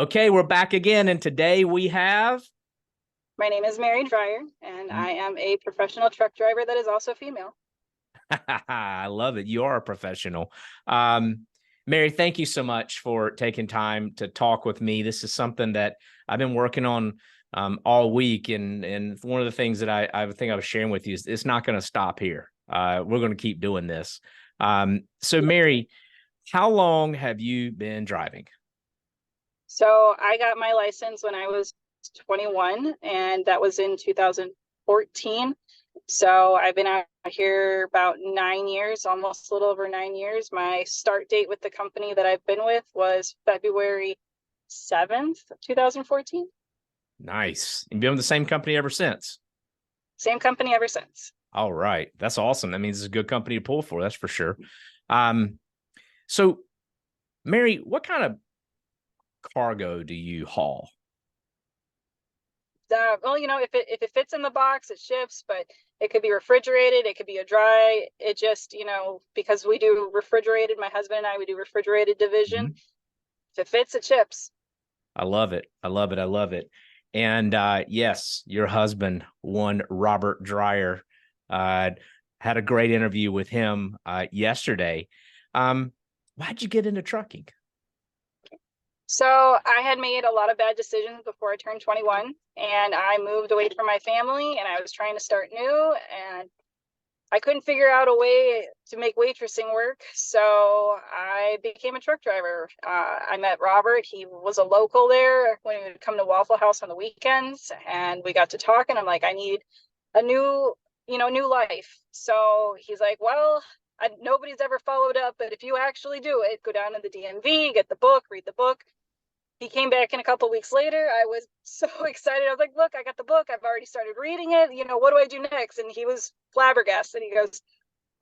Okay, we're back again, and today we have. My name is Mary Dreyer, and I am a professional truck driver that is also female. I love it. You are a professional. Mary, thank you so much for taking time to talk with me. This is something that I've been working on all week, and one of the things that I think I was sharing with you is it's not going to stop here. We're going to keep doing this. So, Mary, how long have you been driving? So I got my license when I was 21, and that was in 2014. So I've been out here about 9 years, almost a little over 9 years. My start date with the company that I've been with was February 7th, 2014. Nice. You've been with the same company ever since. Same company ever since. All right. That's awesome. That means it's a good company to pull for. That's for sure. Um, so Mary, what kind of cargo do you haul? Well, if it fits in the box, it ships, but it could be refrigerated, it could be a dry. It just, because we do refrigerated, my husband and I, we do refrigerated division. Mhm. If it fits, it ships. I love it. I love it. I love it. And yes, your husband, one Robert Dreyer, uh, had a great interview with him yesterday. Um, why'd you get into trucking? So I had made a lot of bad decisions before I turned 21, and I moved away from my family, and I was trying to start new, and I couldn't figure out a way to make waitressing work. So I became a truck driver. I met Robert. He was a local there when he would come to Waffle House on the weekends, and we got to talking. I'm like, I need a new life. So he's like, well, nobody's ever followed up, but if you actually do it, go down to the DMV, get the book, read the book. He came back in a couple weeks later. I was so excited. I was like, look, I got the book. I've already started reading it. What do I do next? And he was flabbergasted. He goes,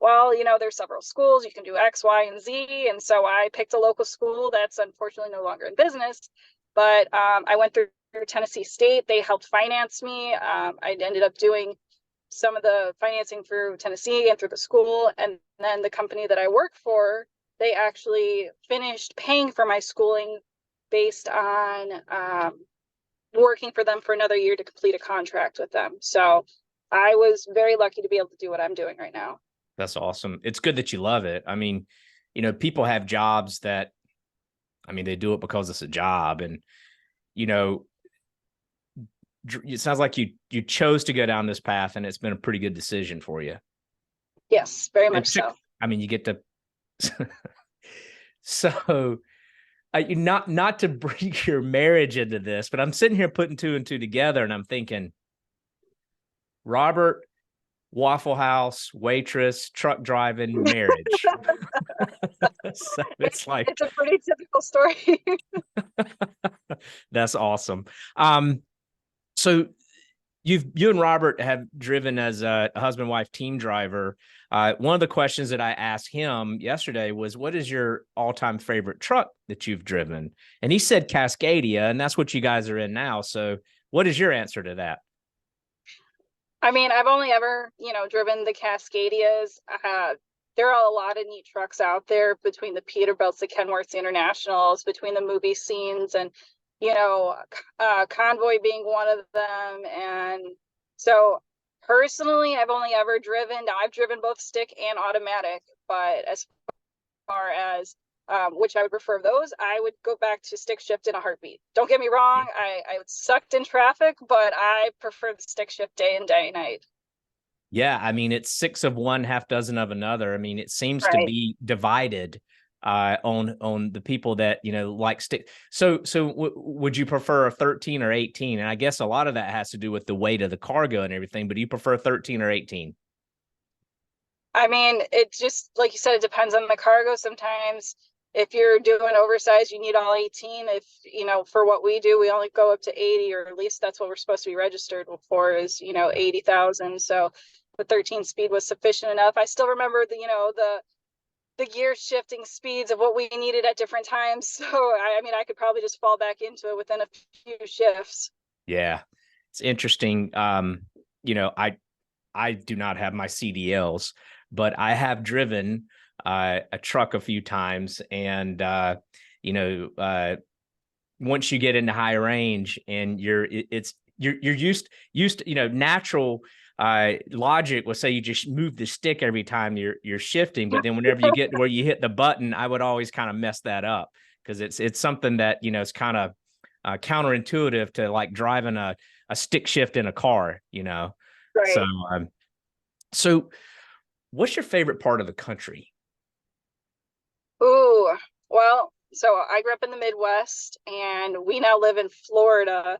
well, there's several schools. You can do X, Y, and Z. And so I picked a local school that's unfortunately no longer in business. But I went through Tennessee State. They helped finance me. I ended up doing some of the financing through Tennessee and through the school. And then the company that I work for, they actually finished paying for my schooling based on working for them for another year to complete a contract with them. So I was very lucky to be able to do what I'm doing right now. That's awesome. It's good that you love it. I mean, people have jobs that, they do it because it's a job. And, you know, it sounds like you chose to go down this path, and it's been a pretty good decision for you. Yes, very And much so. you get to. So, not to bring your marriage into this, but I'm sitting here putting two and two together, and I'm thinking, Robert, Waffle House, waitress, truck driving, marriage. So it's like It's a pretty typical story. that's awesome. So you and Robert have driven as a husband-wife team driver. One of the questions that I asked him yesterday was, what is your all-time favorite truck that you've driven? And he said Cascadia, and that's what you guys are in now. So what is your answer to that? I mean, I've only ever, driven the Cascadias. There are a lot of neat trucks out there between the Peterbilts, the Kenworths, the Internationals, between the movie scenes, and Convoy being one of them. And so personally, I've only ever driven. Now I've driven both stick and automatic, but as far as which I would prefer of those, I would go back to stick shift in a heartbeat. Don't get me wrong, I sucked in traffic, but I prefer the stick shift day and night. Yeah, it's six of one, half dozen of another. It seems to Right. be divided on the people that like stick. So would you prefer a 13 or 18? And I guess a lot of that has to do with the weight of the cargo and everything. But do you prefer 13 or 18? I mean, it just, like you said, it depends on the cargo. Sometimes if you're doing oversized, you need all 18. If, for what we do, we only go up to 80, or at least that's what we're supposed to be registered for is, 80,000. So the 13 speed was sufficient enough. I still remember the gear shifting speeds of what we needed at different times. So, I mean, I could probably just fall back into it within a few shifts. Yeah, it's interesting. I do not have my CDLs, but I have driven a truck a few times, and once you get into high range and you're used to, natural logic will say you just move the stick every time you're shifting, but then whenever you get where you hit the button, I would always kind of mess that up because it's something that it's kind of counterintuitive to like driving a stick shift in a car, So, Right. so what's your favorite part of the country? Ooh, well, so I grew up in the Midwest and we now live in Florida.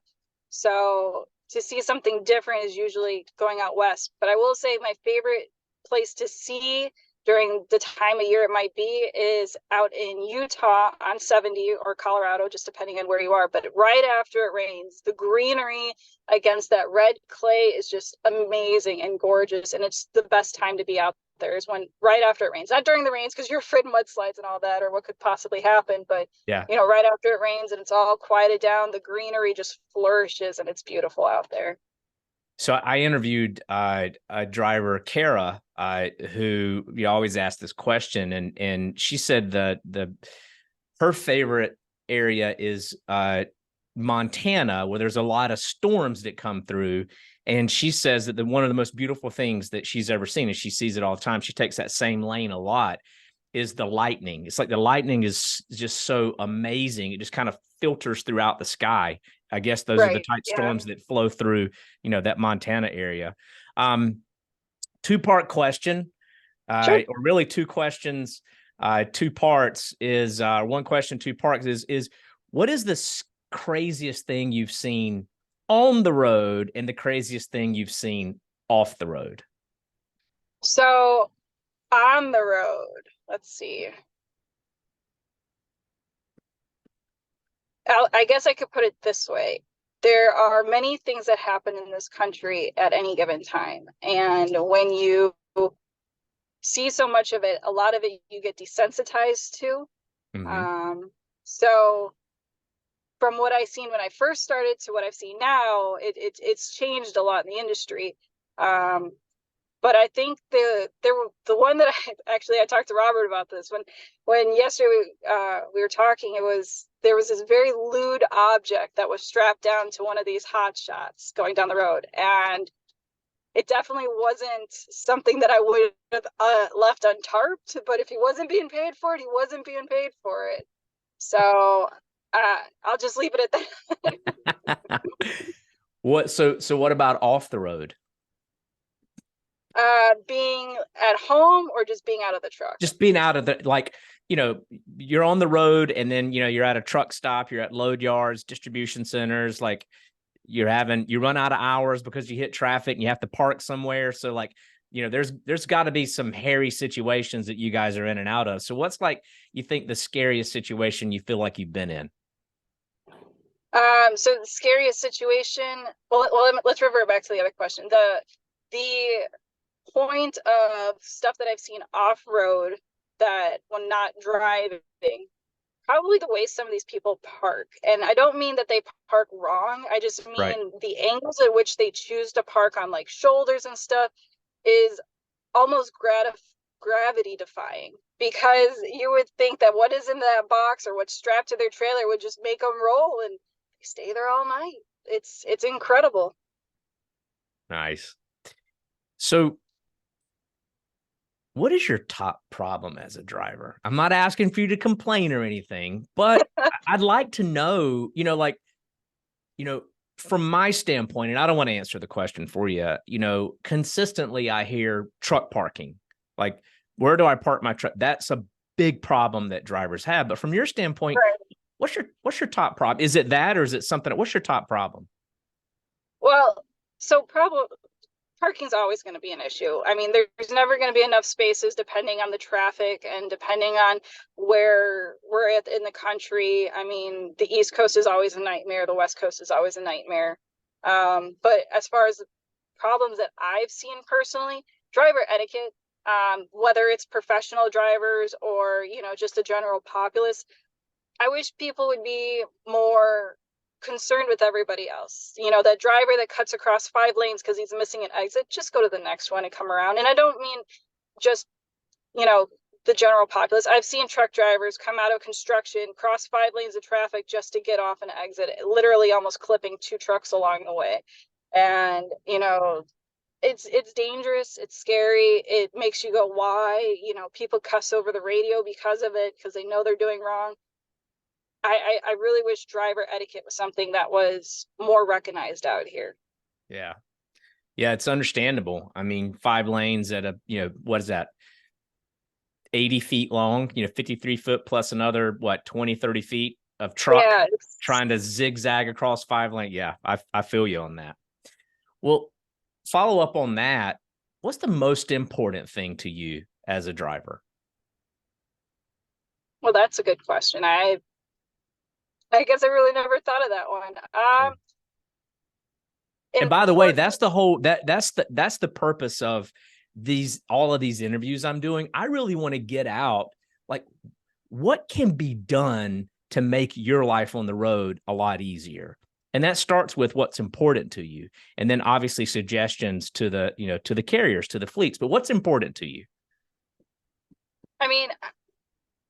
So to see something different is usually going out west. But I will say my favorite place to see during the time of year it might be is out in Utah on 70 or Colorado, just depending on where you are. But right after it rains, the greenery against that red clay is just amazing and gorgeous. And it's the best time to be out there is when right after it rains, not during the rains because you're afraid of mudslides and all that or what could possibly happen, but Yeah. right after it rains and it's all quieted down, the greenery just flourishes and it's beautiful out there. So I interviewed a driver, Kara, who you always ask this question, and she said her favorite area is Montana, where there's a lot of storms that come through. And she says that one of the most beautiful things that she's ever seen, and she sees it all the time, she takes that same lane a lot, is the lightning. It's like the lightning is just so amazing. It just kind of filters throughout the sky. I guess those are the Right. type Yeah. storms that flow through, that Montana area. Two-part question, Sure. or really two questions, two parts is one question, two parts is what is the craziest thing you've seen on the road and the craziest thing you've seen off the road? So on the road, let's see. I guess I could put it this way. There are many things that happen in this country at any given time. And when you see so much of it, a lot of it you get desensitized to. Mm-hmm. So from what I've seen when I first started to what I've seen now, it's changed a lot in the industry. But I think the one that I talked to Robert about this when yesterday we were talking. There was this very lewd object that was strapped down to one of these hot shots going down the road, and it definitely wasn't something that I would have left untarped. But if he wasn't being paid for it, he wasn't being paid for it. So I'll just leave it at that. So what about off the road? Being at home or just being out of the truck? Just being out of you're on the road and then, you're at a truck stop, you're at load yards, distribution centers, like you run out of hours because you hit traffic and you have to park somewhere. So like, there's got to be some hairy situations that you guys are in and out of. So what's like, you think the scariest situation you feel like you've been in? So the scariest situation, well, let's revert back to the other question. The point of stuff that I've seen off-road that when not driving, probably the way some of these people park. And I don't mean that they park wrong. I just mean Right. the angles at which they choose to park on like shoulders and stuff is almost gravity defying, because you would think that what is in that box or what's strapped to their trailer would just make them roll, and they stay there all night. It's incredible. Nice. So what is your top problem as a driver? I'm not asking for you to complain or anything, but I'd like to know, from my standpoint, and I don't want to answer the question for you, consistently I hear truck parking. Like, where do I park my truck? That's a big problem that drivers have. But from your standpoint, Right. what's your top problem? Is it that, or is it something? What's your top problem? Well, so probably parking's always going to be an issue. I mean, there's never going to be enough spaces depending on the traffic and depending on where we're at in the country. I mean, the East Coast is always a nightmare. The West Coast is always a nightmare. But as far as problems that I've seen personally, driver etiquette, whether it's professional drivers or, just the general populace, I wish people would be more concerned with everybody else. That driver that cuts across 5 lanes because he's missing an exit, just go to the next one and come around. And I don't mean just, the general populace. I've seen truck drivers come out of construction, cross 5 lanes of traffic just to get off an exit, literally almost clipping 2 trucks along the way. And, it's dangerous, it's scary, it makes you go, why? People cuss over the radio because of it, because they know they're doing wrong. I really wish driver etiquette was something that was more recognized out here. Yeah. Yeah, it's understandable. I mean, 5 lanes at what is that? 80 feet long, 53 foot plus another, 20, 30 feet of truck trying to zigzag across 5 lane. Yeah, I feel you on that. Well, follow up on that. What's the most important thing to you as a driver? Well, that's a good question. I guess I really never thought of that one. And by the way, that's the whole that's the purpose of all of these interviews I'm doing. I really want to get out, like, what can be done to make your life on the road a lot easier. And that starts with what's important to you. And then obviously suggestions to the carriers, to the fleets. But what's important to you? I mean,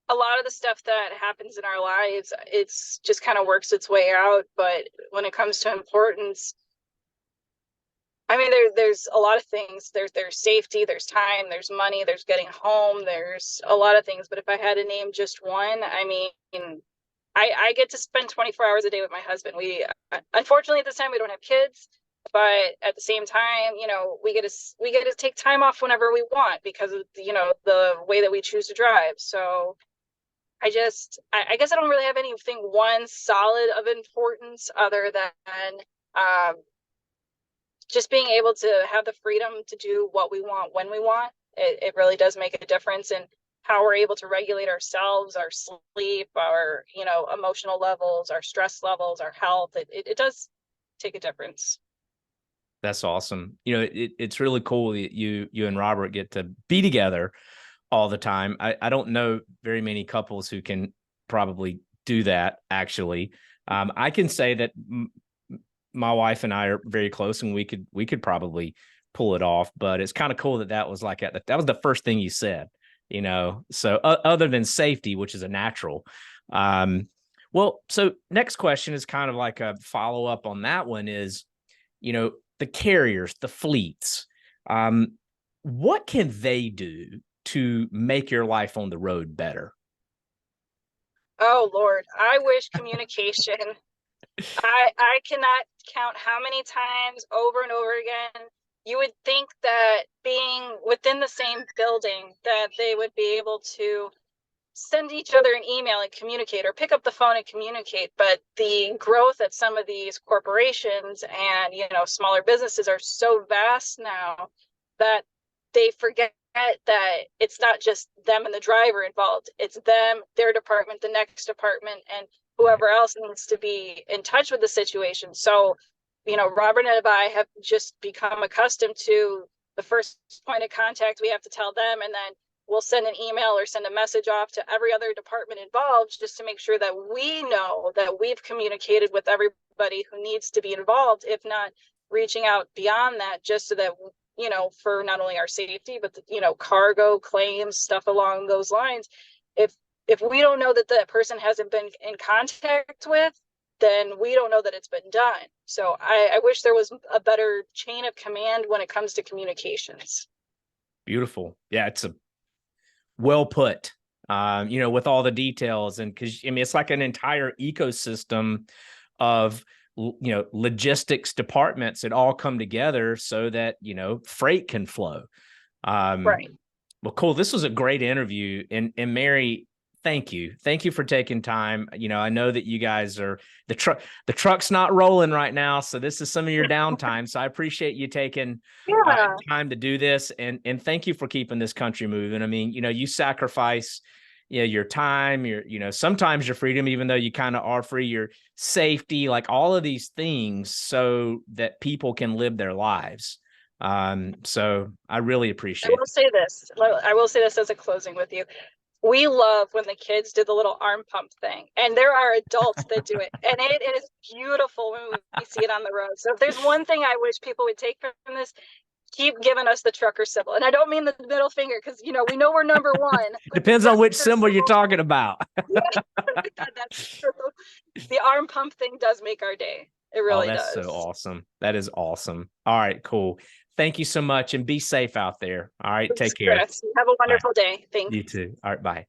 a lot of the stuff that happens in our lives, it's just kind of works its way out. But when it comes to importance, I mean, there's a lot of things. There's safety, there's time, there's money, there's getting home, there's a lot of things. But if I had to name just one, I mean, I get to spend 24 hours a day with my husband. We unfortunately at this time we don't have kids, but at the same time, we get to take time off whenever we want because of the way that we choose to drive. So I guess I don't really have anything one solid of importance other than just being able to have the freedom to do what we want when we want. It really does make a difference in how we're able to regulate ourselves, our sleep, our emotional levels, our stress levels, our health. It does take a difference. That's awesome. It's really cool that you and Robert get to be together all the time. I don't know very many couples who can probably do that, actually. I can say that my wife and I are very close, and we could probably pull it off. But it's kind of cool that was like that was the first thing you said. So other than safety, which is a natural. Well, so next question is kind of like a follow up on that one is, the carriers, the fleets, what can they do to make your life on the road better? Oh, Lord, I wish communication. I cannot count how many times over and over again you would think that being within the same building that they would be able to send each other an email and communicate, or pick up the phone and communicate. But the growth at some of these corporations and smaller businesses are so vast now that they forget that it's not just them and the driver involved. It's them, their department, the next department, and whoever else needs to be in touch with the situation. So, Robert and I have just become accustomed to the first point of contact. We have to tell them, and then we'll send an email or send a message off to every other department involved just to make sure that we know that we've communicated with everybody who needs to be involved, if not reaching out beyond that, just so that, for not only our safety, but, cargo claims, stuff along those lines. If we don't know that that person hasn't been in contact with, then we don't know that it's been done. So I wish there was a better chain of command when it comes to communications. Beautiful. Yeah, it's a well put, with all the details. And because, it's like an entire ecosystem of, logistics departments that all come together so that, freight can flow. Right. Well, cool. This was a great interview. And Mary, thank you. Thank you for taking time. I know that you guys are the truck's not rolling right now. So this is some of your downtime. So I appreciate you taking time to do this. And thank you for keeping this country moving. I mean, you sacrifice, your time, sometimes your freedom, even though you kind of are free, your safety, like all of these things so that people can live their lives. So I really appreciate it. I will say this as a closing with you. We love when the kids do the little arm pump thing, and there are adults that do it, and it is beautiful when we see it on the road. So if there's one thing I wish people would take from this, keep giving us the trucker symbol. And I don't mean the middle finger, because we know we're number one. Depends on which symbol you're talking about. That's true. The arm pump thing does make our day. It really that's does. so awesome. That is awesome. All right, cool. Thank you so much, and be safe out there. All right, take care. Chris, have a wonderful day. Thanks. You too. All right, bye.